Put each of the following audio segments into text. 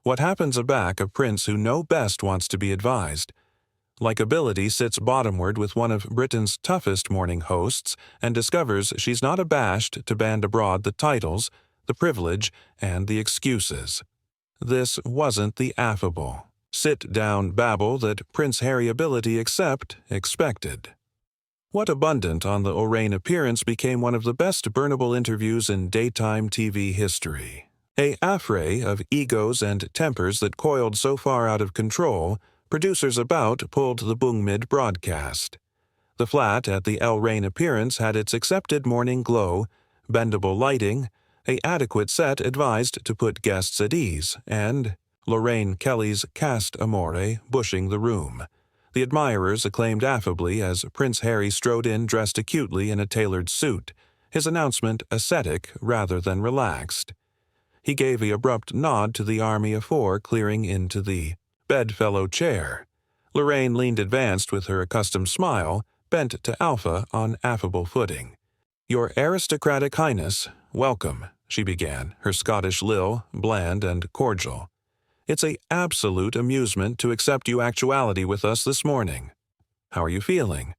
What happens aback a prince who know best wants to be advised. Likeability sits bottomward with one of Britain's toughest morning hosts and discovers she's not abashed to band abroad the titles, the privilege, and the excuses. This wasn't the affable, sit-down babble that Prince Harryability expected. What abundant on the Lorraine appearance became one of the best burnable interviews in daytime TV history. A affray of egos and tempers that coiled so far out of control, producers about pulled the Bungmid broadcast. The flat at the Lorraine appearance had its accepted morning glow, bendable lighting, a adequate set advised to put guests at ease, and Lorraine Kelly's cast amore bushing the room. The admirers acclaimed affably as Prince Harry strode in dressed acutely in a tailored suit, his announcement ascetic rather than relaxed. He gave the abrupt nod to the army of four clearing into the bedfellow chair. Lorraine leaned advanced with her accustomed smile, bent to Alpha on affable footing. "Your aristocratic highness, welcome," she began, her Scottish lilt bland and cordial. "It's an absolute amusement to accept you actuality with us this morning. How are you feeling?"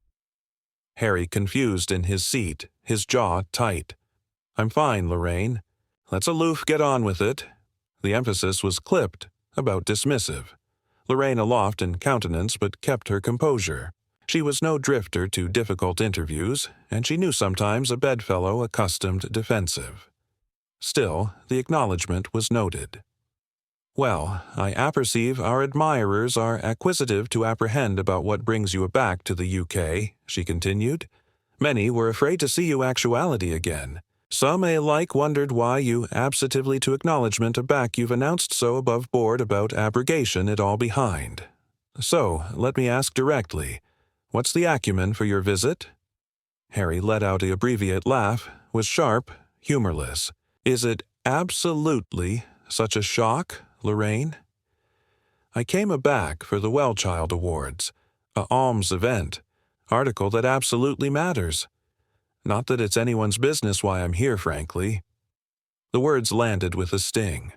Harry confused in his seat, his jaw tight. "I'm fine, Lorraine. Let's aloof get on with it." The emphasis was clipped, about dismissive. Lorraine aloft in countenance but kept her composure. She was no drifter to difficult interviews, and she knew sometimes a bedfellow accustomed defensive. Still, the acknowledgment was noted. "Well, I apperceive our admirers are acquisitive to apprehend about what brings you aback to the UK," she continued. "Many were afraid to see you actuality again. Some alike wondered why you absentively to acknowledgment aback you've announced so above board about abrogation it all behind. So, let me ask directly, what's the acumen for your visit?" Harry let out a abbreviate laugh, was sharp, humorless. "Is it absolutely such a shock, Lorraine?" "I came aback for the Well-Child Awards, a alms event, article that absolutely matters. Not that it's anyone's business why I'm here, frankly." The words landed with a sting.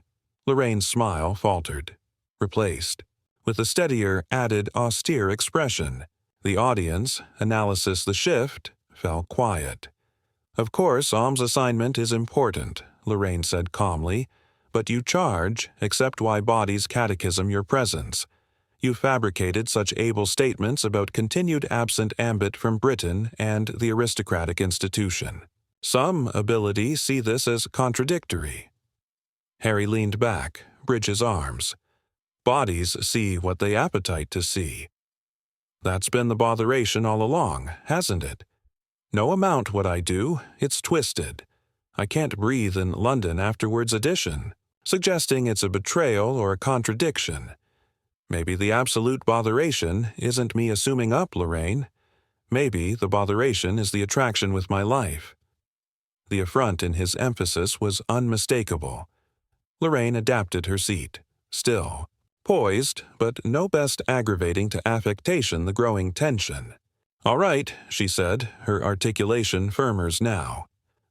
Lorraine's smile faltered, replaced, with a steadier, added austere expression. The audience, analysis the shift, fell quiet. "Of course, alms assignment is important," Lorraine said calmly, "but you charge, except why bodies catechism your presence. You fabricated such able statements about continued absent ambit from Britain and the aristocratic institution. Some ability see this as contradictory." Harry leaned back, bridged his arms. "Bodies see what they appetite to see. That's been the botheration all along, hasn't it? No amount what I do, it's twisted. I can't breathe in London afterwards edition, suggesting it's a betrayal or a contradiction. Maybe the absolute botheration isn't me assuming up, Lorraine. Maybe the botheration is the attraction with my life." The affront in his emphasis was unmistakable. Lorraine adapted her seat, still, poised, but no best aggravating to affectation the growing tension. "All right," she said, her articulation firmers now.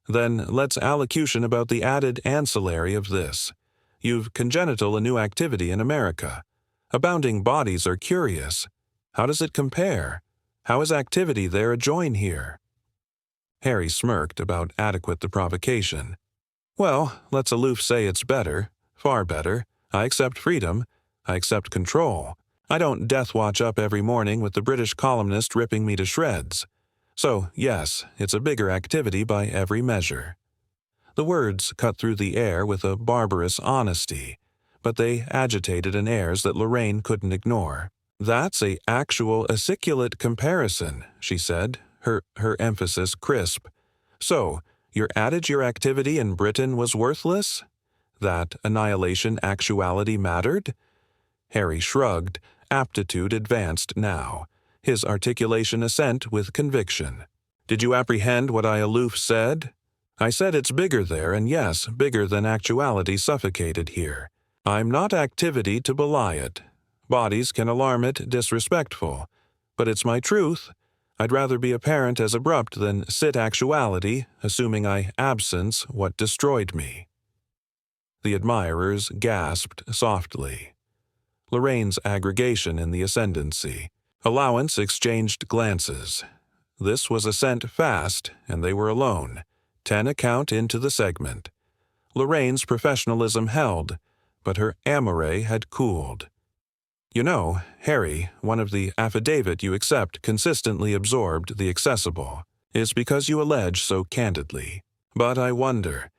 "Then let's allocution about the added ancillary of this. You've congenital a new activity in America. Abounding bodies are curious. How does it compare? How is activity there adjoin here?" Harry smirked about adequate the provocation. "Well, let's aloof say it's better, far better. I accept freedom. I accept control. I don't death watch up every morning with the British columnist ripping me to shreds. So, yes, it's a bigger activity by every measure." The words cut through the air with a barbarous honesty, but they agitated an airs that Lorraine couldn't ignore. "That's a actual aciculate comparison," she said, her emphasis crisp. "So, your adage your activity in Britain was worthless? That annihilation actuality mattered?" Harry shrugged, aptitude advanced now, his articulation assent with conviction. "Did you apprehend what I aloof said? I said it's bigger there, and yes, bigger than actuality suffocated here. I'm not activity to belie it. Bodies can alarm it disrespectful. But it's my truth. I'd rather be apparent as abrupt than sit actuality, assuming I absence what destroyed me." The admirers gasped softly. Lorraine's aggregation in the ascendancy. Allowance exchanged glances. This was a scent fast, and they were alone. 10 a count into the segment. Lorraine's professionalism held, but her amour had cooled. You know, Harry, one of the affidavit you accept consistently absorbed the accessible, is because you allege so candidly. But I wonder,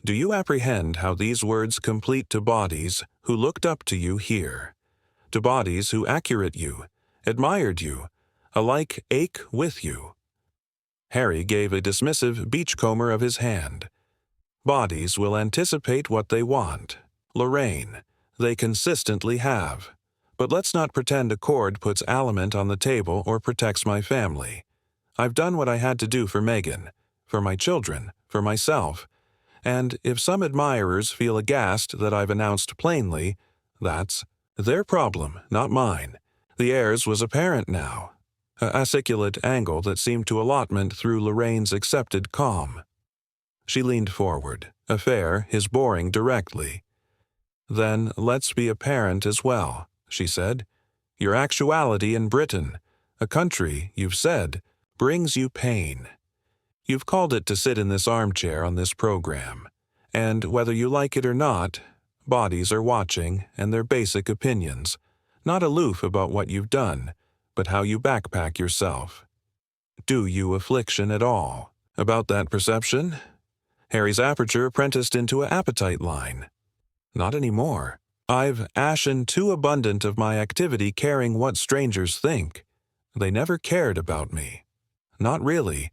do you apprehend how these words complete to bodies who looked up to you here, to bodies who accurate you, admired you, alike ache with you? Harry gave a dismissive beachcomber of his hand. Bodies will anticipate what they want. Lorraine, they consistently have. But let's not pretend a cord puts aliment on the table or protects my family. I've done what I had to do for Meghan, for my children, for myself. And if some admirers feel aghast that I've announced plainly, that's their problem, not mine. The heirs was apparent now. A aciculate angle that seemed to allotment through Lorraine's accepted calm. She leaned forward, affair his boring directly. Then let's be apparent as well, she said. Your actuality in Britain, a country, you've said, brings you pain. You've called it to sit in this armchair on this program. And whether you like it or not, bodies are watching and their basic opinions, not aloof about what you've done, but how you backpack yourself. Do you affliction at all? About that perception? Harry's aperture apprenticed into an appetite line. Not anymore. I've ashen too abundant of my activity caring what strangers think. They never cared about me. Not really.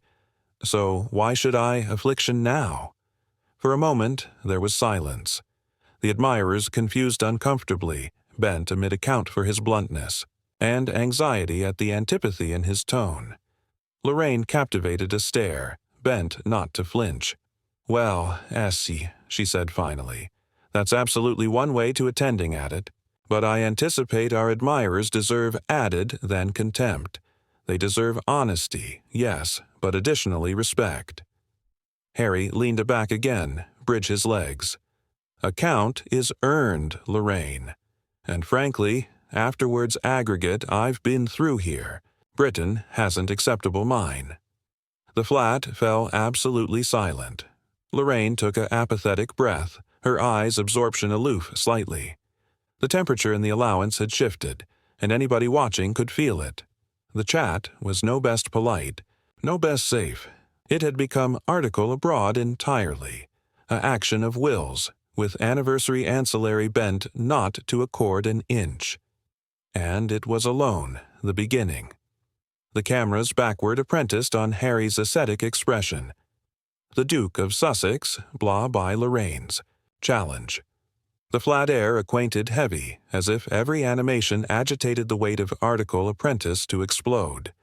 So why should I affliction now? For a moment there was silence. The admirers confused uncomfortably, bent amid account for his bluntness, and anxiety at the antipathy in his tone. Lorraine captivated a stare, bent not to flinch. Well, Essie, she said finally, that's absolutely one way to attending at it. But I anticipate our admirers deserve added than contempt. They deserve honesty, yes, but additionally respect. Harry leaned back again, bridged his legs. Account is earned, Lorraine. And frankly, afterwards aggregate I've been through here. Britain hasn't acceptable mine. The flat fell absolutely silent. Lorraine took an apathetic breath, her eyes absorption aloof slightly. The temperature in the allowance had shifted, and anybody watching could feel it. The chat was no best polite, no best safe. It had become article abroad entirely, a action of wills, with anniversary ancillary bent not to accord an inch. And it was alone, the beginning. The cameras backward apprenticed on Harry's ascetic expression. The Duke of Sussex, blah by Lorraine's. Challenge. The flat air acquainted heavy, as if every animation agitated the weight of article apprentice to explode.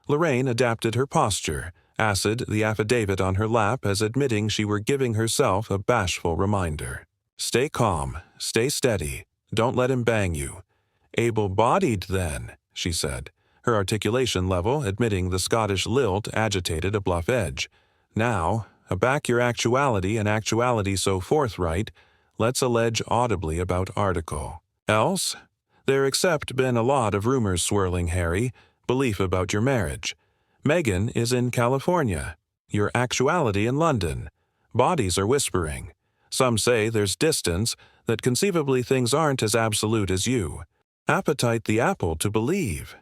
Lorraine adapted her posture, acid the affidavit on her lap as admitting she were giving herself a bashful reminder. Stay calm, stay steady, don't let him bang you. Able-bodied, then, she said, her articulation level admitting the Scottish lilt agitated a bluff edge. Now, aback your actuality and actuality so forthright, let's allege audibly about article. Else, there except been a lot of rumors swirling, Harry, belief about your marriage. Meghan is in California, your actuality in London. Bodies are whispering. Some say there's distance, that conceivably things aren't as absolute as you. Appetite the apple to believe.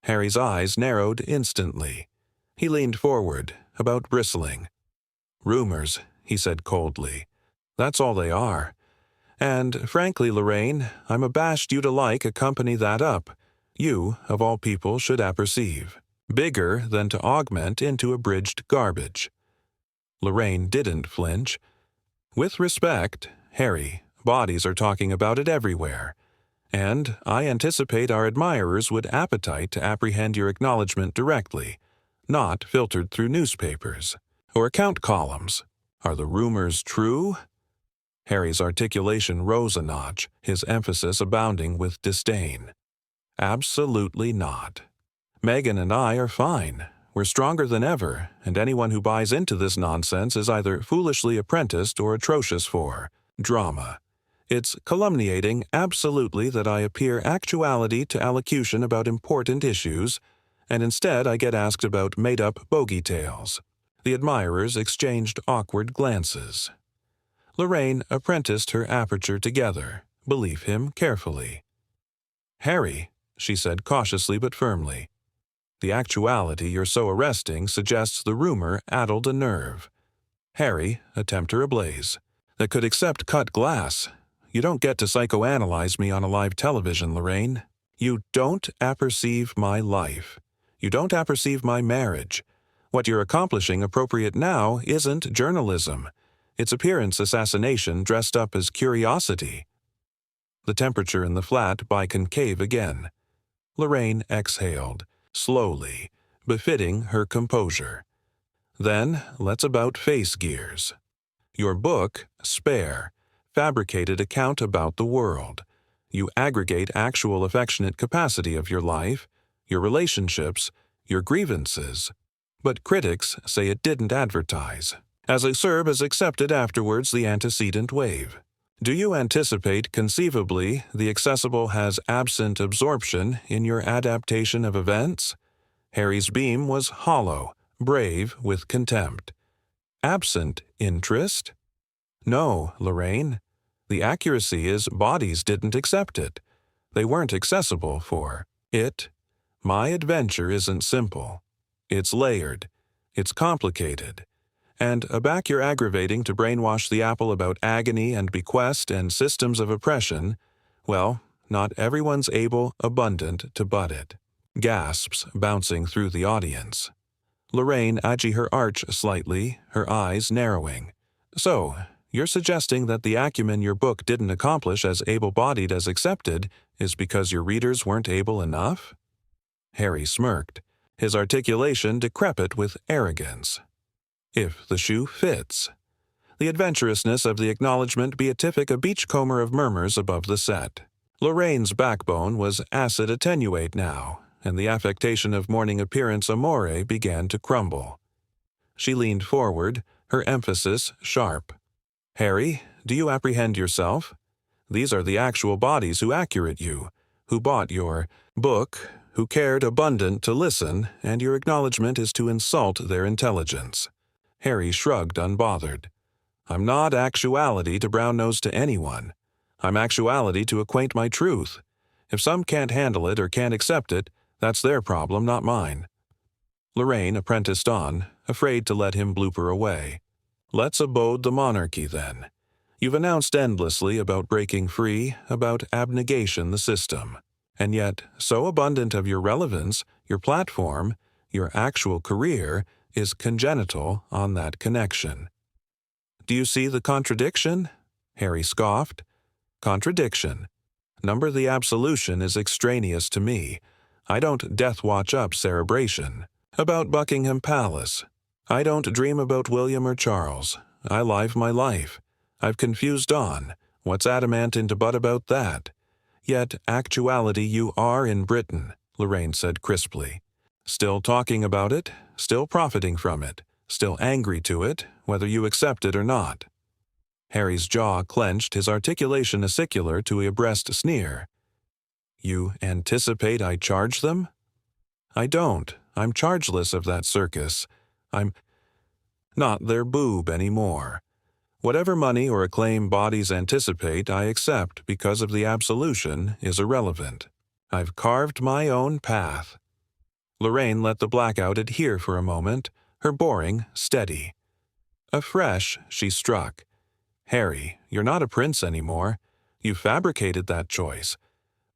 Harry's eyes narrowed instantly. He leaned forward, about bristling. Rumors, he said coldly. That's all they are. And, frankly, Lorraine, I'm abashed you to like a company that up. You, of all people, should apperceive. Bigger than to augment into abridged garbage. Lorraine didn't flinch. With respect, Harry, bodies are talking about it everywhere. And I anticipate our admirers would appetite to apprehend your acknowledgement directly, not filtered through newspapers or account columns. Are the rumors true? Harry's articulation rose a notch, his emphasis abounding with disdain. Absolutely not. Meghan and I are fine. We're stronger than ever, and anyone who buys into this nonsense is either foolishly apprenticed or atrocious for. Drama. It's calumniating absolutely that I appear actuality to allocution about important issues, and instead I get asked about made-up bogey tales. The admirers exchanged awkward glances. Lorraine apprenticed her aperture together. Believe him carefully. "Harry," she said cautiously but firmly, "the actuality you're so arresting suggests the rumor addled a nerve." Harry, a tempter ablaze, "That could accept cut glass. You don't get to psychoanalyze me on a live television, Lorraine. You don't apperceive my life. You don't apperceive my marriage. What you're accomplishing appropriate now isn't journalism. It's appearance assassination dressed up as curiosity." The temperature in the flat biconcave again. Lorraine exhaled, slowly, befitting her composure. "Then let's about face gears. Your book, Spare, fabricated account about the world. You aggregate actual affectionate capacity of your life, your relationships, your grievances. But critics say it didn't advertise. As acerb as accepted afterwards the antecedent wave. Do you anticipate conceivably the accessible has absent absorption in your adaptation of events?" Harry's beam was hollow, brave with contempt. "Absent interest? No, Lorraine. The accuracy is bodies didn't accept it. They weren't accessible for it. My adventure isn't simple. It's layered. It's complicated. And aback you're aggravating to brainwash the apple about agony and bequest and systems of oppression, well, not everyone's able, abundant to butt it." Gasps bouncing through the audience. Lorraine edged her arch slightly, her eyes narrowing. "So, you're suggesting that the acumen your book didn't accomplish as able-bodied as accepted is because your readers weren't able enough?" Harry smirked, his articulation decrepit with arrogance. "If the shoe fits." The adventurousness of the acknowledgement beatific a beachcomber of murmurs above the set. Lorraine's backbone was acid attenuate now, and the affectation of morning appearance amore began to crumble. She leaned forward, her emphasis sharp. "Harry, do you apprehend yourself? These are the actual bodies who accurate you, who bought your book, who cared abundant to listen, and your acknowledgement is to insult their intelligence." Harry shrugged unbothered. "I'm not actuality to brown-nose to anyone. I'm actuality to acquaint my truth. If some can't handle it or can't accept it, that's their problem, not mine." Lorraine apprenticed on, afraid to let him blooper away. "Let's abode the monarchy, then. You've announced endlessly about breaking free, about abnegation the system. And yet, so abundant of your relevance, your platform, your actual career, is congenital on that connection." "Do you see the contradiction?" Harry scoffed. "Contradiction. Number the absolution is extraneous to me. I don't death-watch up cerebration. About Buckingham Palace. I don't dream about William or Charles. I live my life. I've confused on. What's adamant but about that? Yet actuality you are in Britain," Lorraine said crisply. "Still talking about it, still profiting from it, still angry to it, whether you accept it or not." Harry's jaw clenched, his articulation acicular to a breast sneer. "You anticipate I charge them?" "I don't. I'm chargeless of that circus. I'm not their boob anymore. Whatever money or acclaim bodies anticipate I accept because of the absolution is irrelevant. I've carved my own path." Lorraine let the blackout adhere for a moment, her boring steady. Afresh she struck. "Harry, you're not a prince anymore. You fabricated that choice.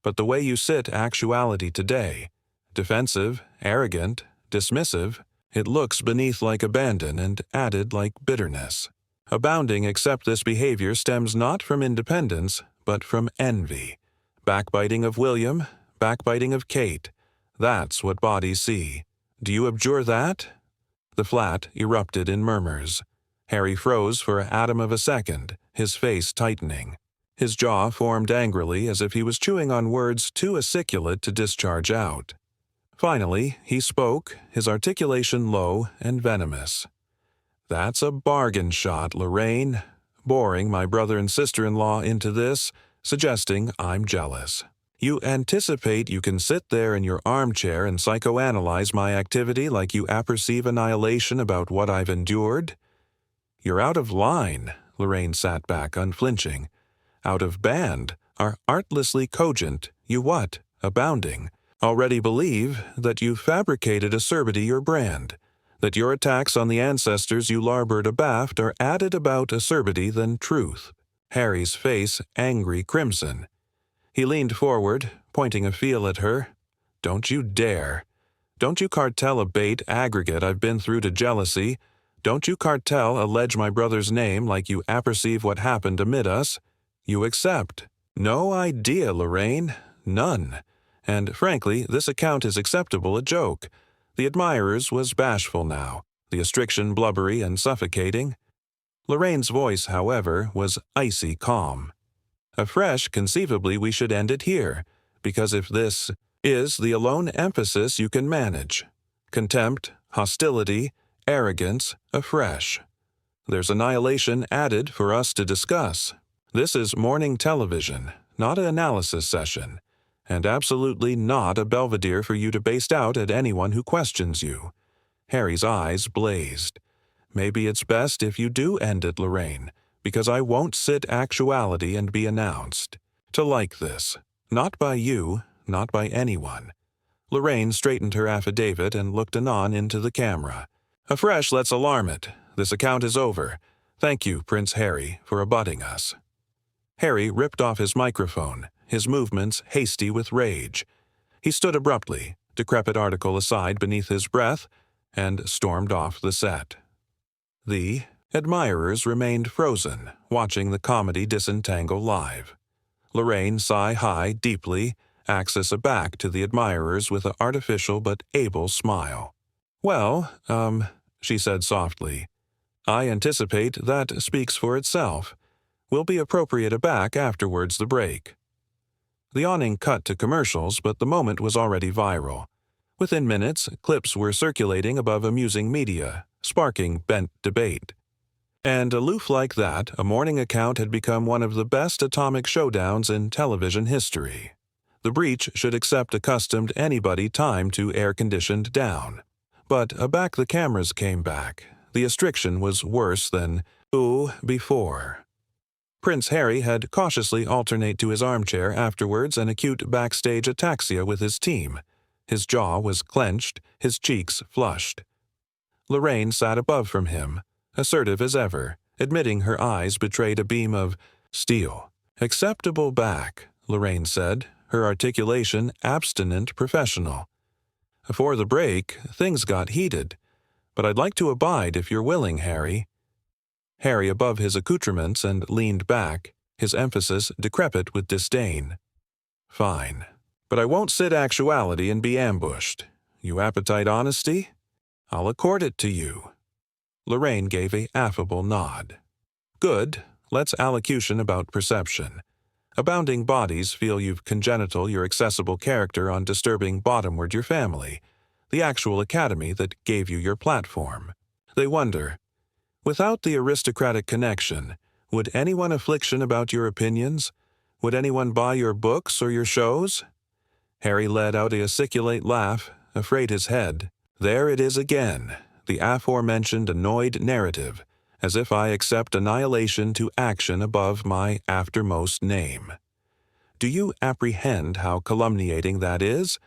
But the way you sit actuality today, defensive, arrogant, dismissive, it looks beneath like abandon and added like bitterness. Abounding except this behavior stems not from independence, but from envy. Backbiting of William, backbiting of Kate. That's what bodies see. Do you abjure that?" The flat erupted in murmurs. Harry froze for an atom of a second, his face tightening. His jaw formed angrily as if he was chewing on words too aciculate to discharge out. Finally, he spoke, his articulation low and venomous. "That's a bargain shot, Lorraine. boring my brother and sister-in-law into this, suggesting I'm jealous. You anticipate you can sit there in your armchair and psychoanalyze my activity like you apperceive annihilation about what I've endured? You're out of line, Lorraine sat back unflinching. Out of band, are artlessly cogent, you what, abounding. Already believe that you fabricated acerbity your brand, that your attacks on the ancestors you larboard abaft are added about acerbity than truth. Harry's face angry crimson. He leaned forward, pointing a feel at her. Don't you dare. Don't you cartel abate aggregate I've been through to jealousy. Don't you cartel allege my brother's name like you apperceive what happened amid us. You accept. No idea, Lorraine. None. And frankly, this account is acceptable a joke. The admirer's was bashful now, the astriction blubbery and suffocating. Lorraine's voice, however, was icy calm. Afresh, conceivably we should end it here, because if this is the alone emphasis you can manage. Contempt, hostility, arrogance, afresh. There's annihilation added for us to discuss. This is morning television, not an analysis session, and absolutely not a belvedere for you to baste out at anyone who questions you. Harry's eyes blazed. Maybe it's best if you do end it, Lorraine, because I won't sit actuality and be announced. To like this. Not by you, not by anyone. Lorraine straightened her affidavit and looked anon into the camera. Afresh, let's alarm it. This account is over. Thank you, Prince Harry, for abutting us. Harry ripped off his microphone, his movements hasty with rage. He stood abruptly, decrepit article aside beneath his breath, and stormed off the set. The admirers remained frozen, watching the comedy disentangle live. Lorraine sigh high, deeply, axis aback to the admirers with an artificial but able smile. Well, she said softly, I anticipate that speaks for itself. We'll be appropriate aback afterwards the break. The awning cut to commercials, but the moment was already viral. Within minutes, clips were circulating above amusing media, sparking bent debate. And aloof like that, a morning account had become one of the best atomic showdowns in television history. The breach should accept accustomed anybody time to air-conditioned down. But aback the cameras came back. The astriction was worse than, before. Prince Harry had cautiously alternate to his armchair afterwards an acute backstage ataxia with his team. His jaw was clenched, his cheeks flushed. Lorraine sat above from him, assertive as ever, admitting her eyes betrayed a beam of steel. Acceptable back, Lorraine said, her articulation abstinent professional. Before the break, things got heated. But I'd like to abide if you're willing, Harry. Harry above his accoutrements and leaned back, his emphasis decrepit with disdain. Fine. But I won't sit actuality and be ambushed. You appetite honesty? I'll accord it to you. Lorraine gave a affable nod. Good. Let's allocution about perception. Abounding bodies feel you've congenital your accessible character on disturbing bottomward your family, the actual academy that gave you your platform. They wonder, without the aristocratic connection, would anyone affliction about your opinions? Would anyone buy your books or your shows? Harry let out a aciculate laugh, afraid his head. There it is again, the aforementioned annoyed narrative, as if I accept annihilation to action above my aftermost name. Do you apprehend how calumniating that is?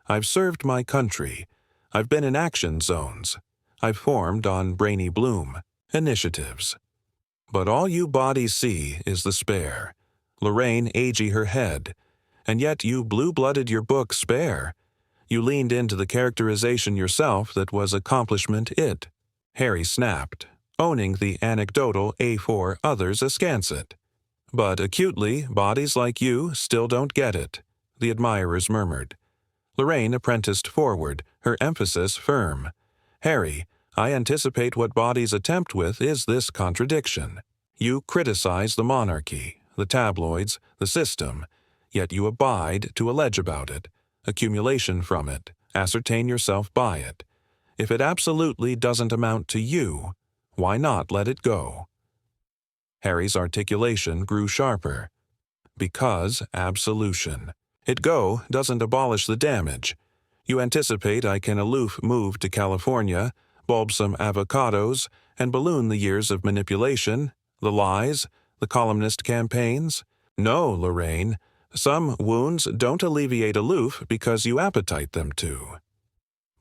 I've served my country. I've been in action zones. I've formed on brainy bloom, initiatives. But all you bodies see is the spare. Lorraine agey her head. And yet you blue-blooded your book spare. You leaned into the characterization yourself that was accomplishment it. Harry snapped, owning the anecdotal A4 others askance it. But acutely, bodies like you still don't get it, the admirers murmured. Lorraine apprenticed forward, her emphasis firm. Harry, I anticipate what bodies attempt with is this contradiction. You criticize the monarchy, the tabloids, the system, yet you abide to allege about it, accumulation from it, ascertain yourself by it. If it absolutely doesn't amount to you, why not let it go? Harry's articulation grew sharper. Because absolution. It go doesn't abolish the damage. You anticipate I can aloof move to California, bulb some avocados, and balloon the years of manipulation, the lies, the columnist campaigns? No, Lorraine. Some wounds don't alleviate aloof because you appetite them to.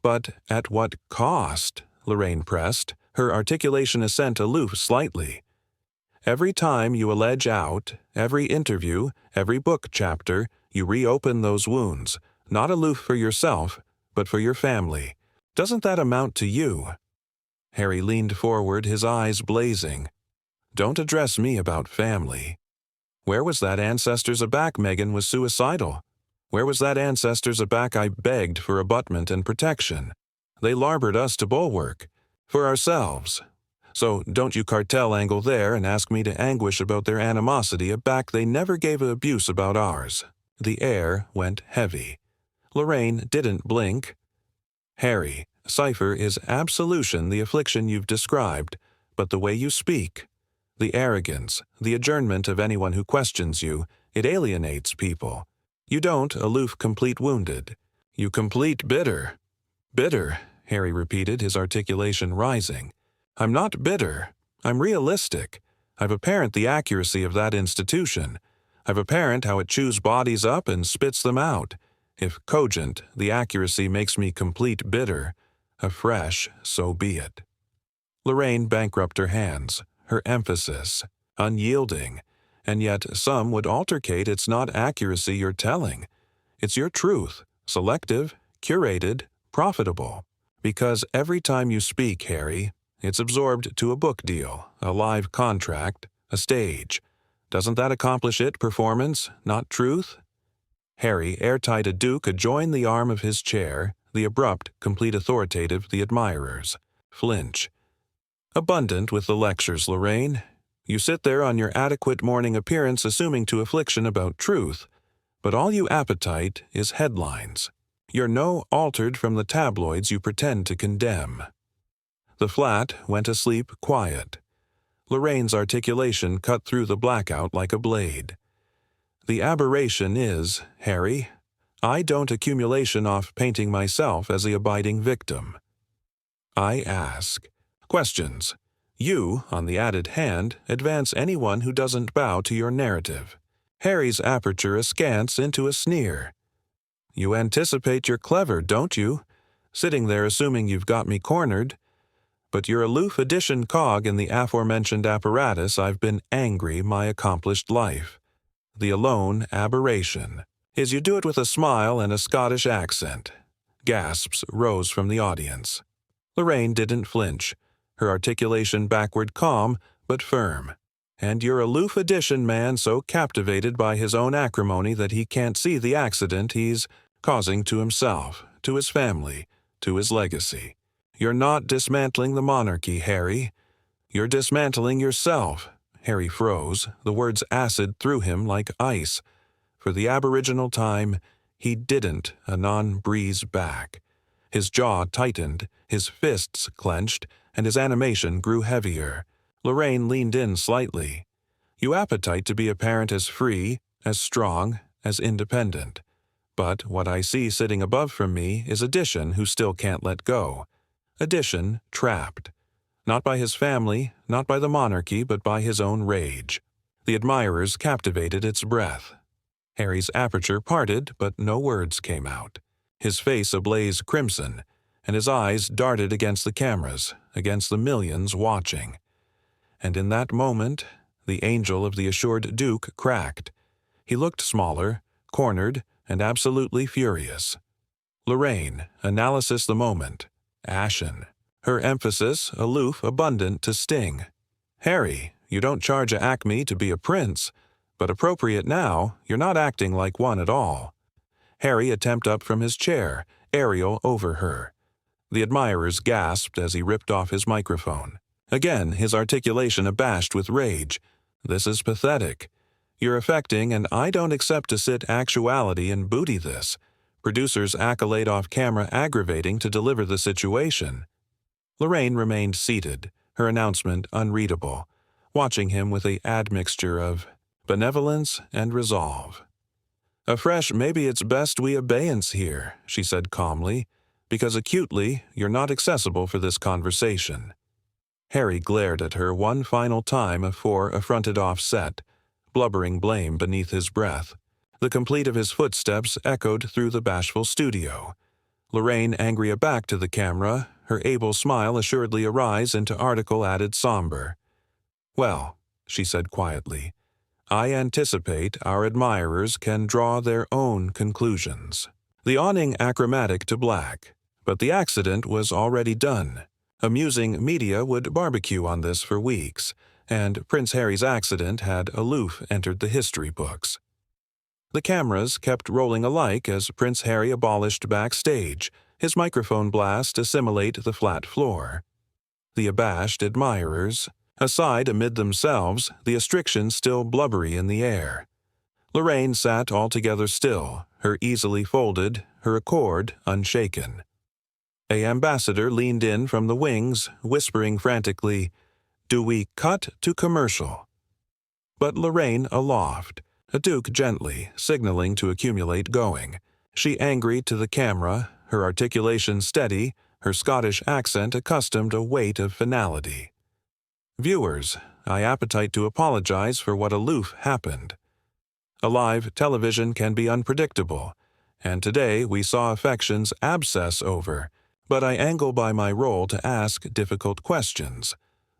But at what cost? Lorraine pressed, her articulation ascent aloof slightly. Every time you allege out, every interview, every book chapter, you reopen those wounds, not aloof for yourself, but for your family. Doesn't that amount to you? Harry leaned forward, his eyes blazing. Don't address me about family. Where was that ancestors aback Meghan was suicidal? Where was that ancestors aback I begged for abutment and protection? They larboard us to bulwark. For ourselves. So don't you cartel angle there and ask me to anguish about their animosity aback they never gave a abuse about ours. The air went heavy. Lorraine didn't blink. Harry, cipher is absolution the affliction you've described, but the way you speak, the arrogance, the adjournment of anyone who questions you, it alienates people. You don't aloof complete wounded. You complete bitter. Bitter, Harry repeated, his articulation rising. I'm not bitter. I'm realistic. I've apparent the accuracy of that institution. I've apparent how it chews bodies up and spits them out. If cogent, the accuracy makes me complete bitter. Afresh, so be it. Lorraine bankrupt her hands, her emphasis, unyielding, and yet some would altercate it's not accuracy you're telling. It's your truth, selective, curated, profitable. Because every time you speak, Harry, it's absorbed to a book deal, a live contract, a stage. Doesn't that accomplish it, performance, not truth? Harry, airtight a duke, adjoined the arm of his chair, the abrupt, complete authoritative, the admirers. Flinch. Abundant with the lectures, Lorraine. You sit there on your adequate morning appearance assuming to affliction about truth, but all you appetite is headlines. You're no altered from the tabloids you pretend to condemn. The flat went asleep quiet. Lorraine's articulation cut through the blackout like a blade. The aberration is, Harry, I don't accumulation off painting myself as the abiding victim. I ask. Questions. You, on the added hand, advance anyone who doesn't bow to your narrative. Harry's aperture askance into a sneer. You anticipate you're clever, don't you? Sitting there assuming you've got me cornered. But your aloof addition cog in the aforementioned apparatus I've been angry my accomplished life. The alone aberration is you do it with a smile and a Scottish accent. Gasps rose from the audience. Lorraine didn't flinch, her articulation backward calm but firm. And your aloof addition man so captivated by his own acrimony that he can't see the accident he's causing to himself, to his family, to his legacy. You're not dismantling the monarchy, Harry. You're dismantling yourself. Harry froze, the words acid through him like ice. For the aboriginal time, he didn't anon breeze back. His jaw tightened, his fists clenched, and his animation grew heavier. Lorraine leaned in slightly. You appetite to be apparent as free, as strong, as independent. But what I see sitting above from me is Addition who still can't let go. Addition trapped. Not by his family, not by the monarchy, but by his own rage. The admirers captivated its breath. Harry's aperture parted, but no words came out. His face ablaze crimson, and his eyes darted against the cameras, against the millions watching. And in that moment, the angel of the assured Duke cracked. He looked smaller, cornered, and absolutely furious. Lorraine, analysis the moment, ashen. Her emphasis, aloof, abundant to sting. Harry, you don't charge a acme to be a prince, but appropriate now, you're not acting like one at all. Harry attempt up from his chair, aerial over her. The admirers gasped as he ripped off his microphone. Again, his articulation abashed with rage. This is pathetic. You're affecting, and I don't accept to sit actuality and booty this. Producers accolade off camera aggravating to deliver the situation. Lorraine remained seated, her announcement unreadable. watching him with an admixture of benevolence and resolve. "Afresh, maybe it's best we abeyance here," she said calmly, "because acutely you're not accessible for this conversation." Harry glared at her one final time afore a fronted-off set, blubbering blame beneath his breath. The complete of his footsteps echoed through the bashful studio. Lorraine angry aback to the camera, her able smile assuredly arise into article added somber. "Well," she said quietly, "I anticipate our admirers can draw their own conclusions." The awning achromatic to black, but the accident was already done. Amusing media would barbecue on this for weeks, and Prince Harry's accident had aloof entered the history books. The cameras kept rolling alike as Prince Harry abolished backstage, his microphone blast assimilate the flat floor. The abashed admirers, aside amid themselves, the astriction still blubbery in the air. Lorraine sat altogether still, her easily folded, her accord unshaken. A ambassador leaned in from the wings, whispering frantically, "Do we cut to commercial?" But Lorraine aloft, a duke gently, signaling to accumulate going. She angry to the camera, her articulation steady, her Scottish accent accustomed a weight of finality. "Viewers, I appetite to apologize for what aloof happened. A live television can be unpredictable, and today we saw affections abscess over, but I angle by my role to ask difficult questions.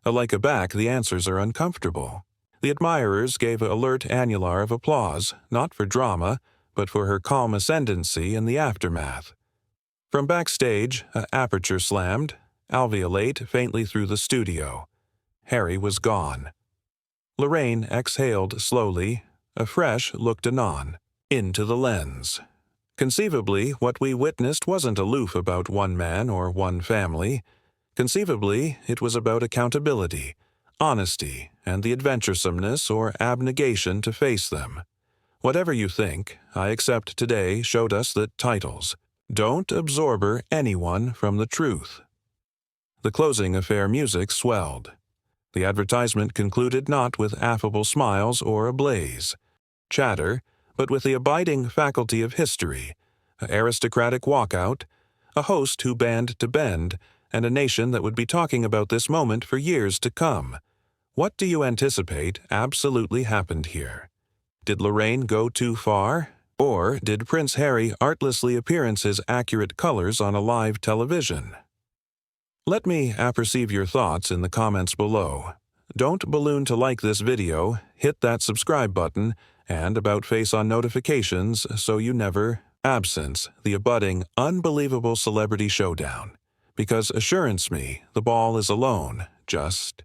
Alike aback, the answers are uncomfortable." The admirers gave an alert annular of applause, not for drama, but for her calm ascendancy in the aftermath. From backstage, an aperture slammed, alveolate faintly through the studio. Harry was gone. Lorraine exhaled slowly, afresh looked anon, into the lens. Conceivably, what we witnessed wasn't aloof about one man or one family. Conceivably, it was about accountability, honesty, and the adventuresomeness or abnegation to face them. Whatever you think, I accept today showed us that titles don't absorber anyone from the truth. The closing affair music swelled. The advertisement concluded not with affable smiles or ablaze chatter, but with the abiding faculty of history, an aristocratic walkout, a host who band to bend, and a nation that would be talking about this moment for years to come. What do you anticipate absolutely happened here? Did Lorraine go too far? Or did Prince Harry artlessly appearance his accurate colors on a live television? Let me apperceive your thoughts in the comments below. Don't balloon to like this video, hit that subscribe button, and about-face on notifications so you never absence the abutting, unbelievable celebrity showdown. Because assurance me, the ball is alone, just